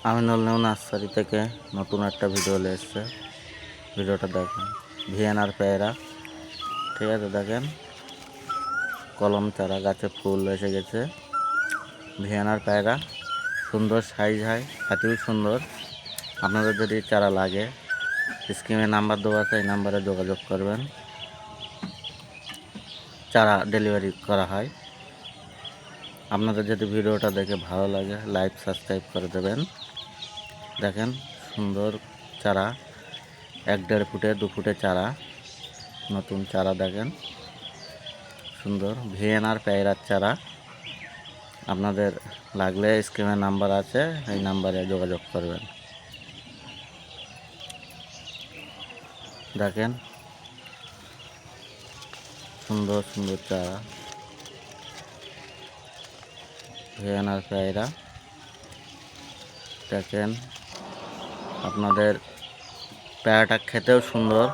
Aminul new nursery থেকে নতুন একটা ভিডিও নিয়ে এসছে। ভিডিওটা দেখেন। ভিয়েনার পেয়ারা, ঠিক আছে, দেখেন কলম চারা, গাছে ফুল এসে গেছে। ভিয়েনার পেয়ারা সুন্দর সাইজ হয়, খাতিও সুন্দর। আপনাদের যদি চারা লাগে স্ক্রিনে নাম্বার দেওয়া আছে, এই নাম্বারে যোগাযোগ করবেন। চারা ডেলিভারি করা হয়। আপনাদের যদি ভিডিওটা দেখে ভালো লাগে লাইক সাবস্ক্রাইব করে দেবেন। দেখেন সুন্দর চারা, 1-1.5 ফুটে 2 ফুটে চারা, নতুন চারা দেখেন সুন্দর ভিয়েনার পেয়ারার চারা। আপনাদের লাগলে স্ক্রিনে নাম্বার আছে, এই নাম্বারে যোগাযোগ করবেন। দেখেন সুন্দর সুন্দর চারা, ভিয়েনার পেয়ারা। দেখেন আপনাদের পেয়ারাটা খেতেও সুন্দর।